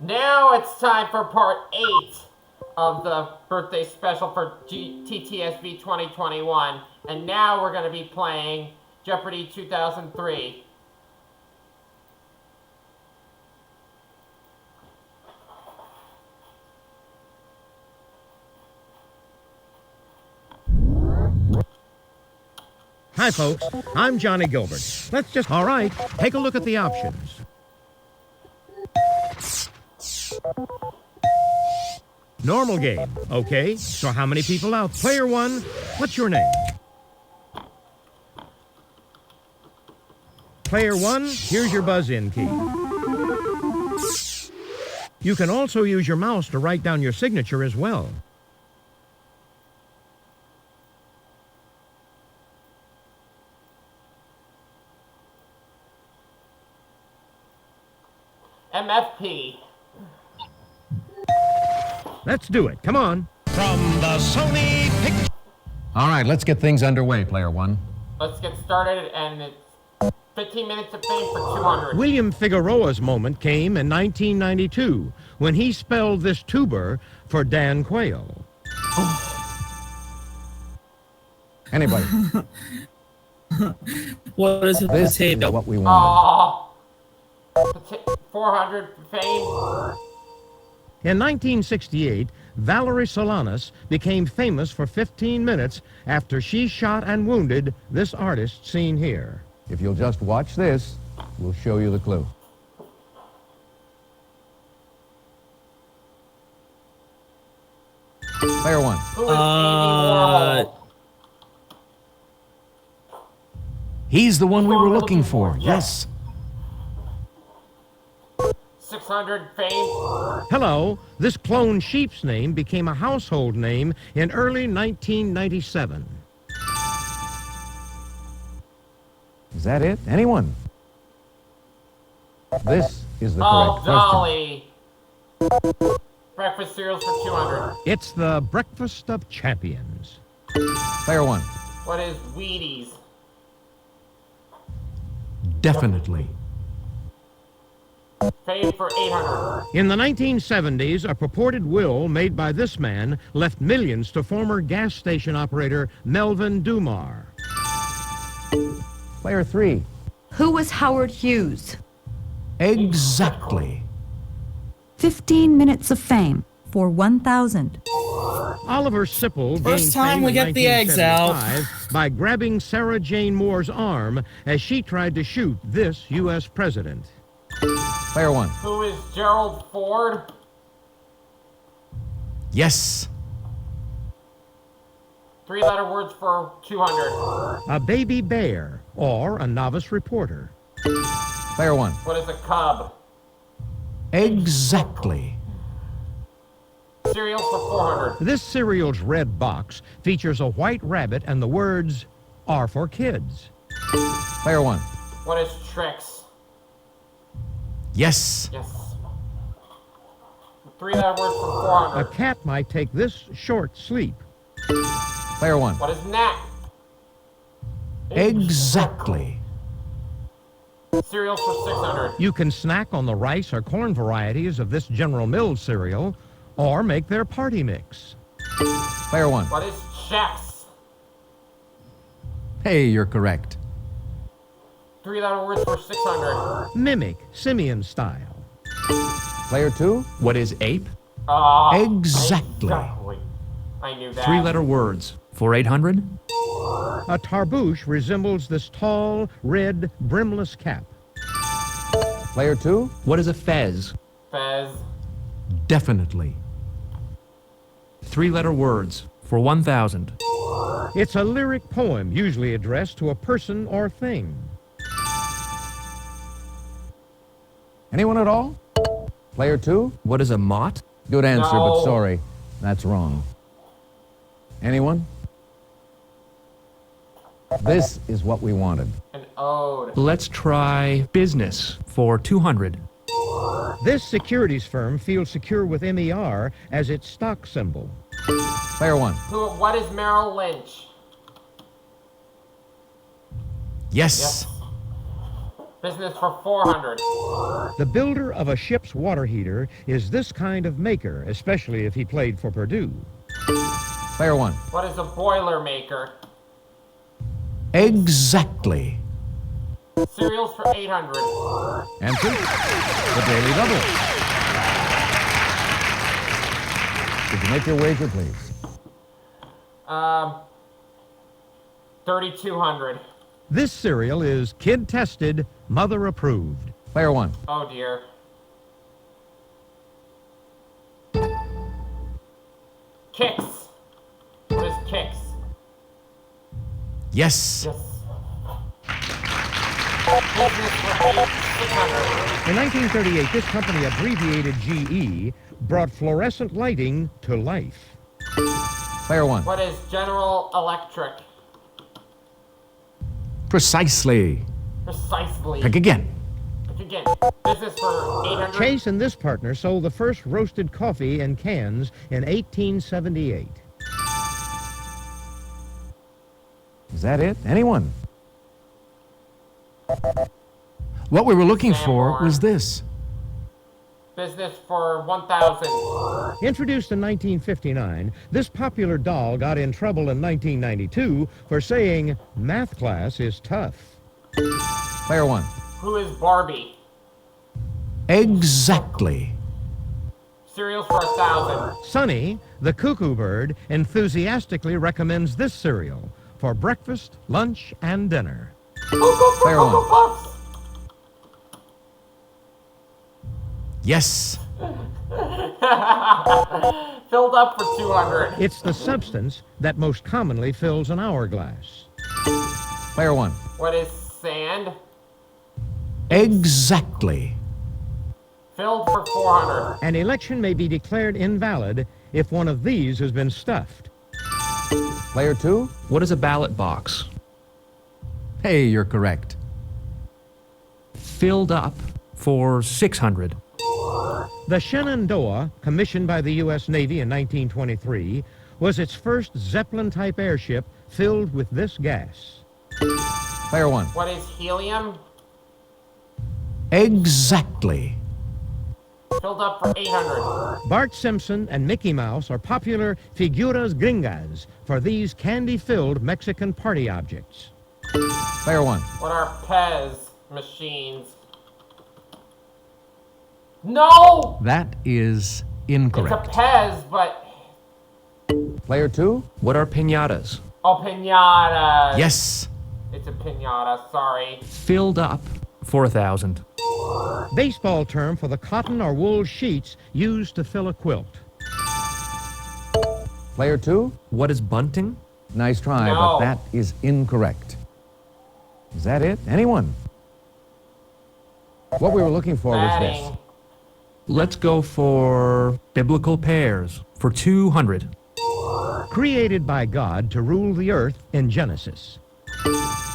Now it's time for part 8 of the birthday special for TTSV 2021. And now we're going to be playing Jeopardy 2003. Hi, folks. I'm Johnny Gilbert. All right, take a look at the options. Normal game. Okay, so how many people out? Player 1, what's your name? Player 1, here's your buzz-in key. You can also use your mouse to write down your signature as well. MFP. Let's do it. Come on. From the Sony Picture. All right, let's get things underway, player 1. Let's get started, and it's 15 minutes of fame for 200. William Figueroa's moment came in 1992 when he spelled this tuber for Dan Quayle. Anybody? What is a This potato? is what we want. 400 fame. In 1968, Valerie Solanas became famous for 15 minutes after she shot and wounded this artist seen here. If you'll just watch this, we'll show you the clue. Player 1. Who is Andy Warhol? He's the one we were looking for. Yes. Yes. 600 fame. Hello, this clone sheep's name became a household name in early 1997. Is that it? Anyone? This is the correct question. Dolly. Breakfast cereals for 200. It's the breakfast of champions. Player 1. What is Wheaties? Definitely. Fame for 800. In the 1970s, a purported will made by this man left millions to former gas station operator Melvin Dumar. Player 3. Who was Howard Hughes? Exactly. 15 minutes of fame for 1,000. Oliver Sipple First gained time fame we in get the eggs out. 1975 by grabbing Sarah Jane Moore's arm as she tried to shoot this U.S. president. Player 1. Who is Gerald Ford? Yes. 3-letter words for 200. A baby bear or a novice reporter. Player 1. What is a cub? Exactly. Cereals for 400. This cereal's red box features a white rabbit and the words are for kids. Player 1. What is Trix? Yes. Yes. 3-letter words for A 400. cat might take this short sleep. Player 1. What is Nat? Exactly. Cereals for 600. You can snack on the rice or corn varieties of this General Mills cereal or make their party mix. Player 1. What is Chex? Hey, you're correct. 3-letter words for 600. Mimic Simeon style. Player 2. What is ape? Exactly. I knew that. 3-letter words. For 800? A tarbouche resembles this tall, red, brimless cap. Player 2. What is a fez? Fez. Definitely. 3-letter words. For 1,000. It's a lyric poem usually addressed to a person or thing. Anyone at all? Player 2. What is a mott? Good answer, No. but sorry. That's wrong. Anyone? This is what we wanted. An ode. Let's try business. For 200. This securities firm feels secure with MER as its stock symbol. Player 1. What is Merrill Lynch? Yes. Business for 400. The builder of a ship's water heater is this kind of maker, especially if he played for Purdue. Player 1. What is a boiler maker? Exactly. Cereals for 800. Answer, the Daily Double. Could you make your wager, please? 3,200. This cereal is kid-tested, mother-approved. Player 1. Oh dear. Kicks. What is Kicks? Yes. Yes. Business for 600. In 1938, this company, abbreviated GE, brought fluorescent lighting to life. Player 1. What is General Electric? Precisely. Precisely. Pick again. Again. Business for 800. Chase and this partner sold the first roasted coffee in cans in 1878. Is that it? Anyone? What we were looking for Sanborn. was this. Business for 1,000. Introduced in 1959, this popular doll got in trouble in 1992 for saying math class is tough. Player 1. Who is Barbie? Exactly. Cereals for 1,000. Sonny, the cuckoo bird, enthusiastically recommends this cereal for breakfast, lunch, and dinner. Player 1. Puffs. Yes. Filled up for 200. It's the substance that most commonly fills an hourglass. Player 1. What is sand? Exactly. Filled for 400. An election may be declared invalid if one of these has been stuffed. Player 2. What is a ballot box? Hey, you're correct. Filled up for 600. The Shenandoah, commissioned by the U.S. Navy in 1923, was its first Zeppelin-type airship filled with this gas. Player 1. What is helium? Exactly. Filled up for 800. Bart Simpson and Mickey Mouse are popular figuras gringas for these candy-filled Mexican party objects. Player 1. What are Pez machines? No! That is It's incorrect. a Pez, but... Player 2. What are piñatas? Oh, pinata. Yes. It's a pinata, sorry. Filled up for 1,000. Baseball term for the cotton or wool sheets used to fill a quilt. Player 2. What is bunting? Nice try, No. but that is incorrect. Is that it? Anyone? What we were looking for was this. Batting. Let's go for biblical pears for 200. Created by God to rule the earth in Genesis.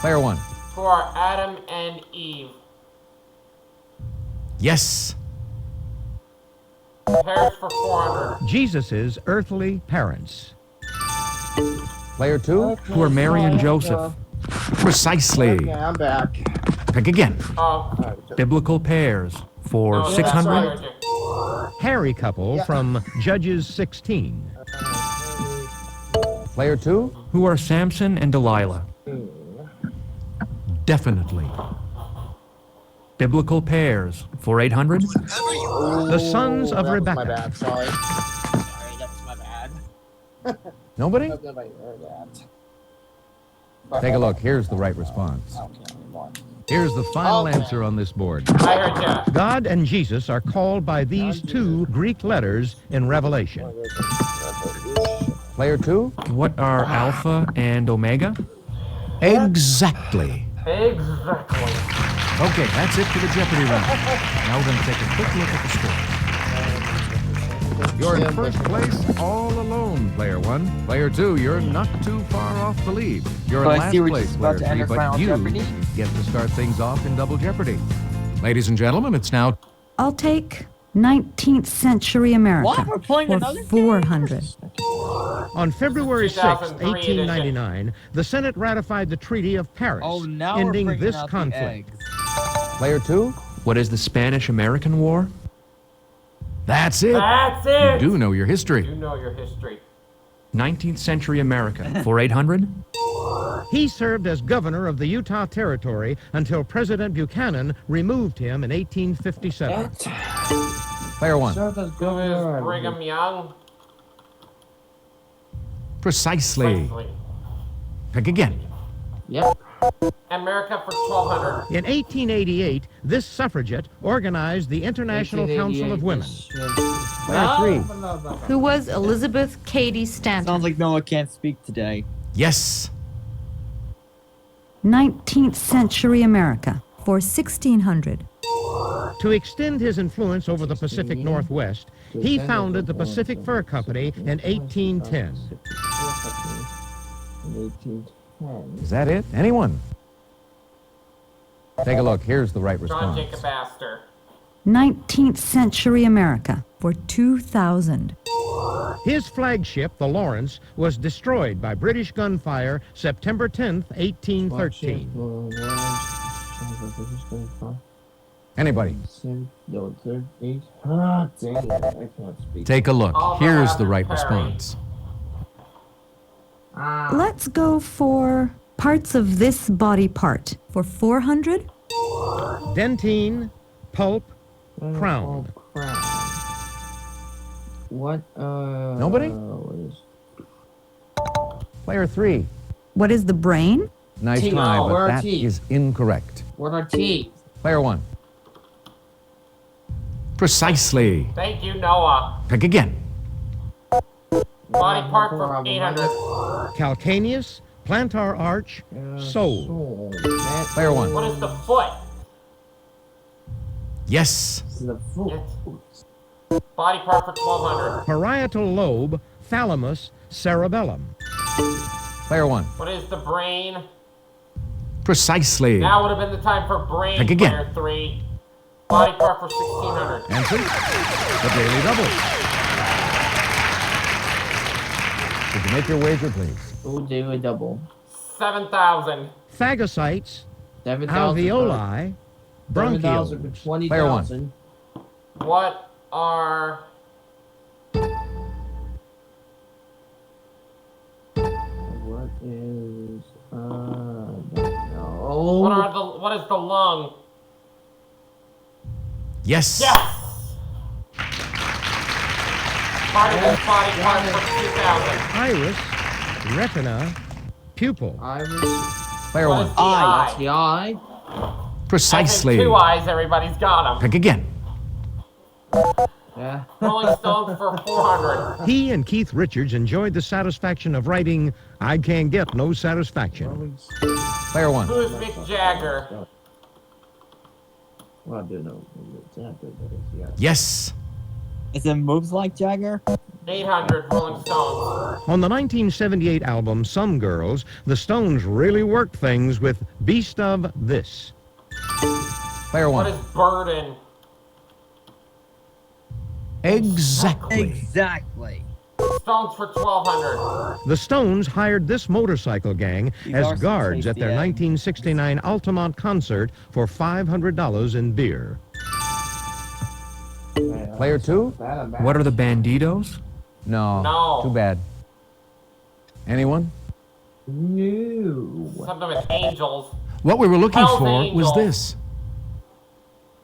Player 1. Who are Adam and Eve? Yes. Pears for 400. Jesus' earthly parents. Player 2. Who are Mary and Joseph? Precisely. Okay, I'm back. Pick again. Oh, Biblical pears for no, that's 600. right. Harry couple from Judges 16. Player 2. Who are Samson and Delilah? Definitely. Biblical pears for 800. The sons of that was Rebekah. my bad, sorry. Sorry, that was my bad. Nobody? Nobody heard that. Take a look. Here's the right response. Okay, anymore. Here's the final Okay. answer on this board. I heard ya. God and Jesus are called by these two Greek letters in Revelation. Player 2. What are alpha and omega? Exactly. Exactly. Okay, that's it for the Jeopardy round. Now we're going to take a quick look at the score. You're in first place all alone, Player 1. Player 2, you're not too far off the lead. You're in So I last see we're place, just Player about to 3, enter but Final you Jeopardy. get to start things off in Double Jeopardy. Ladies and gentlemen, it's now I'll take 19th century America What? We're playing for another game? 400. On February 6, 2003 1899, the Senate ratified the Treaty of Paris, Oh, now we're ending bringing this out the conflict. eggs. Player 2? What is the Spanish-American War? That's it. That's You it! do know your You history. know your history. 19th century America for 800. He served as governor of the Utah Territory until President Buchanan removed him in 1857. Player 1. Served as Who is governor. Brigham Young? Precisely. Precisely. Pick again. Yep. America for 1200. In 1888, this suffragette organized the International Council of Women. Player 3. Who was Elizabeth Cady Stanton? Sounds like Noah can't speak today. Yes. 19th century America for 1600. To extend his influence over the Pacific Northwest, he founded the Pacific Fur Company in 1810. Is that it? Anyone? Take a look. Here's the right John response. Jacob Astor. 19th century America for 2000. His flagship, the Lawrence, was destroyed by British gunfire September 10th, 1813. Anybody? No, third, eight. Ah, dang it. I can't speak. Take a look. Oliver Here's the Hazard right Perry. response. Let's go for parts of this body part for 400. Dentine, pulp, crown. What, Nobody? what is... Player 3. What is the brain? Nice Teeth. try, Oh, where but are that teeth? is incorrect. What are teeth? Player 1. Precisely. Thank you, Noah. Pick again. Body part for 800. Calcaneus, plantar arch, sole. Player 1. What is the foot? Yes. The foot. Yes. Body part for 1200. Parietal lobe, thalamus, cerebellum. Player 1. What is the brain? Precisely. Now would have been the time for brain. Pick again. Player 3. Body part for 1600. Answer? The Daily Double. Did you make your wager, please? Oh, daily double. 7000. Phagocytes, 7,000. alveoli, 7,000 bronchioles. for 20,000. What are What is, don't what know. are the what is the lung? Yes. Yes. Part of this body part for 2000. Iris, retina, pupil. Iris. Player What 1. is the Eye. eye? That's the eye. Precisely. As in 2 eyes, everybody's got them. Pick again. Yeah. Rolling Stones for 400. He and Keith Richards enjoyed the satisfaction of writing, I Can Get No Satisfaction. Player 1. Who is Mick Jagger? Well, I do know exactly what it is. Yeah. Yes. Is it moves like Jagger? 800 Rolling Stones. On the 1978 album Some Girls, the Stones really worked things with Beast of This. Player What 1. is burden? Exactly. Exactly. Stones for 1200. The Stones hired this motorcycle gang These are as some guards at tasty their eggs. 1969 Altamont concert for $500 in beer. Player 2? What are the Bandidos? No. No. Too bad. Anyone? No. Something with angels. What we were looking Hell's for was Angels. this.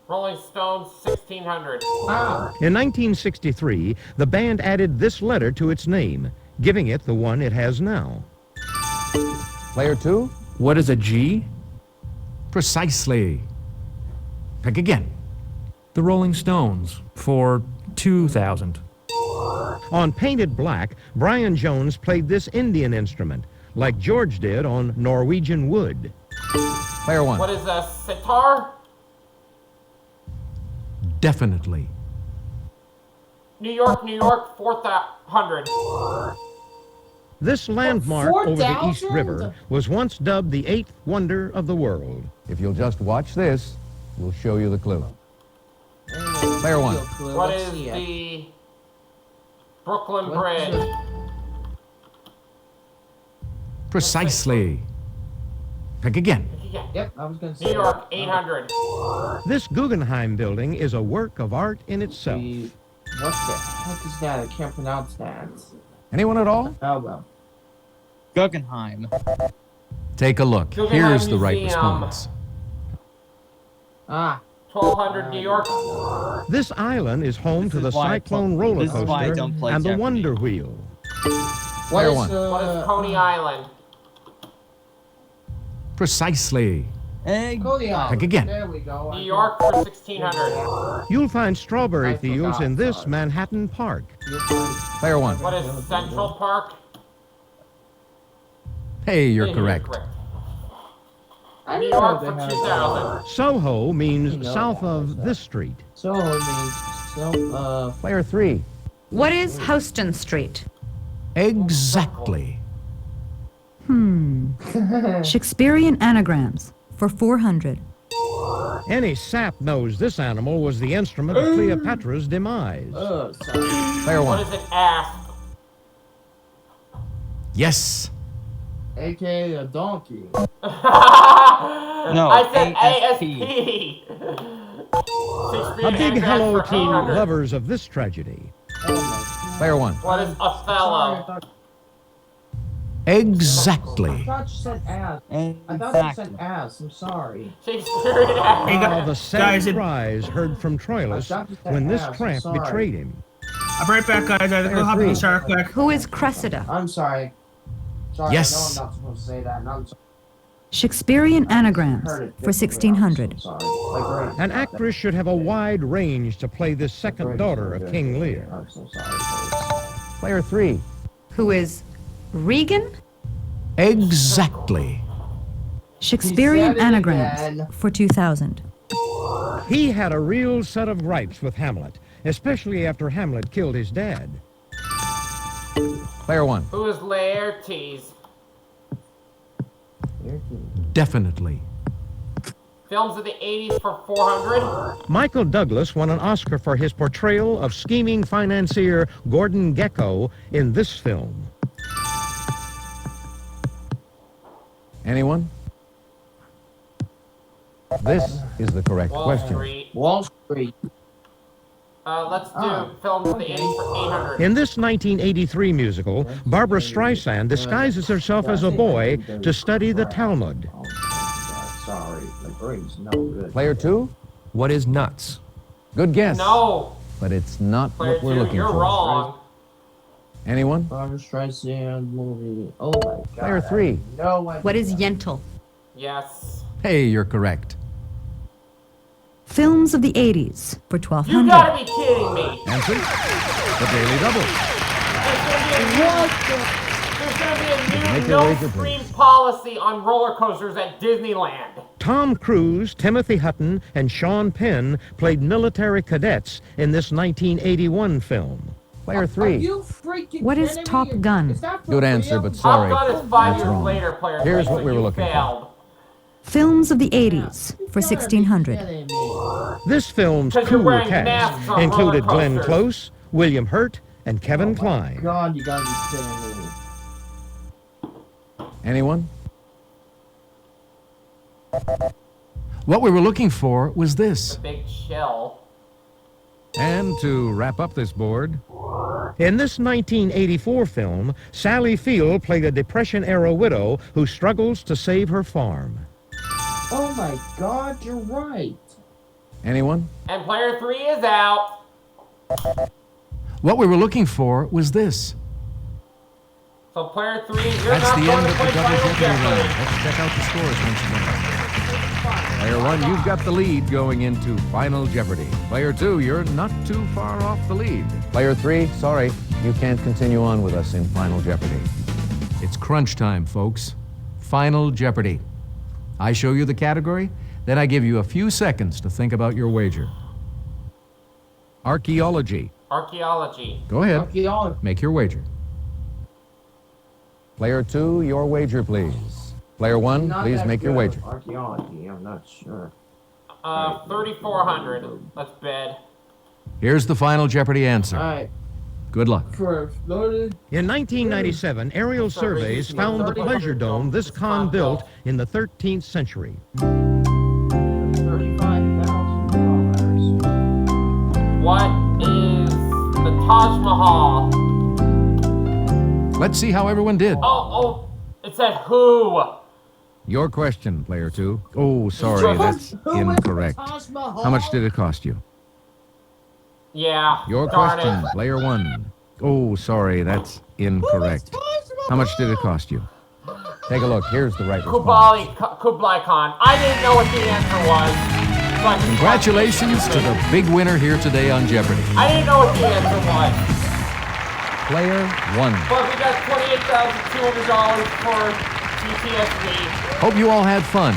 Rolling Stones 1600. Ah. In 1963, the band added this letter to its name, giving it the one it has now. Player 2? What is a G? Precisely. Pick again. The Rolling Stones for 2000. On Painted Black, Brian Jones played this Indian instrument, like George did on Norwegian Wood. Player 1. What is a sitar? Definitely. New York 4000. This landmark over the East 4,000? River was once dubbed the eighth wonder of the world. If you'll just watch this, we'll show you the clue. Player 1. What is the Brooklyn What is Bridge? Precisely. Pick again. Yeah. Yep, I was gonna say. New York, 800. This Guggenheim building is a work of art in itself. What the heck is that? I can't pronounce that. Anyone at all? Oh well. Guggenheim. Take a look. Guggenheim Here's the right Museum. response. Ah. 1200, New York. This island is home This to is the why I Cyclone play- roller this is why I coaster don't play and the Jeopardy. Wonder Wheel. What Player is, one. What is Coney Island? Precisely. Coney Island. Pick again. There we go. New York for 1600. You'll find strawberry I fields forgot, in this sorry. Manhattan Park. Player one. What is Central Park? Hey, you're Yeah, correct. I New didn't know York they for had 2000. Soho You means know south that, of so. this street. So it means Player three. What is Houston Street? Exactly. Shakespearean anagrams for 400. Any sap knows this animal was the instrument of Cleopatra's demise. sorry. Player What one. is an asp? Yes. AKA a donkey. No, I said ASP. ASP. A big hello to 800. lovers of this tragedy. Player one. What is Sorry, I Othello? thought, Exactly. I thought you said ass. I thought you said ass. I'm sorry. Shakespearean asp. Ah, the sad cries heard from Troilus when this tramp betrayed him. I'll be right back, guys. I have to go hop in the shower quick. Who is Cressida? I'm sorry. Sorry, Yes. I know I'm not supposed to say that. And I'm sorry. Shakespearean anagrams Heard it for differently. I'm 1600. so sorry. My brain- An actress should have a wide range to play this second daughter of King Lear. I'm so sorry. folks. Player three. Who is Regan? Exactly. Shakespearean He said it anagrams again. for 2000. He had a real set of gripes with Hamlet, especially after Hamlet killed his dad. Player one. Who is Laertes? Definitely. Films of the 80s for 400. Michael Douglas won an Oscar for his portrayal of scheming financier Gordon Gekko in this film. Anyone? This is the correct Wall question. Street. Wall Street. Let's do films of the 80s for 800. In this 1983 musical, Barbara Streisand disguises herself as a boy to study the Talmud. Oh, God, sorry. My brain's no good. Player two. What is nuts? Good guess. No, But it's not player what we're two, looking you're for. wrong. Anyone? Barbara Streisand movie. Oh my God. Player three. No. What is Yentl? Yes. Hey, you're correct. Films of the 80s for You 1200. gotta be kidding me. Answer? The Daily Double. There's gonna be a Make new your no wager, screen policy on roller coasters at Disneyland. Tom Cruise, Timothy Hutton, and Sean Penn played military cadets in this 1981 film. Player Are three. you freaking What is kidding Top me? Gun? Is that for Good answer, real? but Top sorry. Gun is 5 That's years wrong. later, player. Here's three, what so we were you looking for. failed. Films of the 80s for You gotta be 1600. kidding me. This film's 'Cause you're cool wearing cast masks on included roller Glenn coasters. Close, William Hurt, and Kevin Oh my Kline. God, you gotta be kidding me. Anyone? What we were looking for was this. Big chill. And to wrap up this board, In this 1984 film, Sally Field played a Depression-era widow who struggles to save her farm. Oh my God, you're right. anyone? And player 3 is out. What we were looking for was this. So player 3, you're That's not the going end to of the play double Final jeopardy round. Jeopardy. Let's check out the scores once again. Player one, you've got the lead going into Final Jeopardy. Player two, you're not too far off the lead. Player three, sorry, you can't continue on with us in Final Jeopardy. It's crunch time, folks. Final Jeopardy. I show you the category, then I give you a few seconds to think about your wager. Archaeology. Archaeology. Go ahead. Archaeology. Make your wager. Player two, your wager, please. Player one, Not please that make your good wager. at Archaeology, I'm not sure. 3,400. Let's bid. Here's the Final Jeopardy answer. Alright. Good luck. In 1997, aerial surveys found the pleasure dome this Khan built in the 13th century. $35,000. What is the Taj Mahal? Let's see how everyone did. Oh, it said who? Your question, player 2. Oh, sorry, that's incorrect. How much did it cost you? Yeah. Your darn question, it. player 1. Oh, sorry, that's incorrect. How much did it cost you? Take a look. Here's the right response. Kublai Khan. I didn't know what the answer was. So I just Congratulations to the big winner here today on Jeopardy! I didn't know what the answer was. Player 1. But we got $28,200 for TTSV. Hope you all had fun.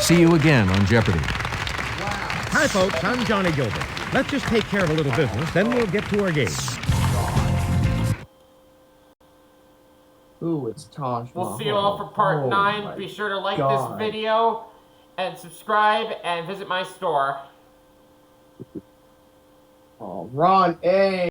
See you again on Jeopardy! Hi, folks. I'm Johnny Gilbert. Let's just take care of a little business, then we'll get to our game. Ooh, it's Taj Mahal. We'll see you all for part 9. Be sure to like this video and subscribe and visit my store. Oh, Ron A.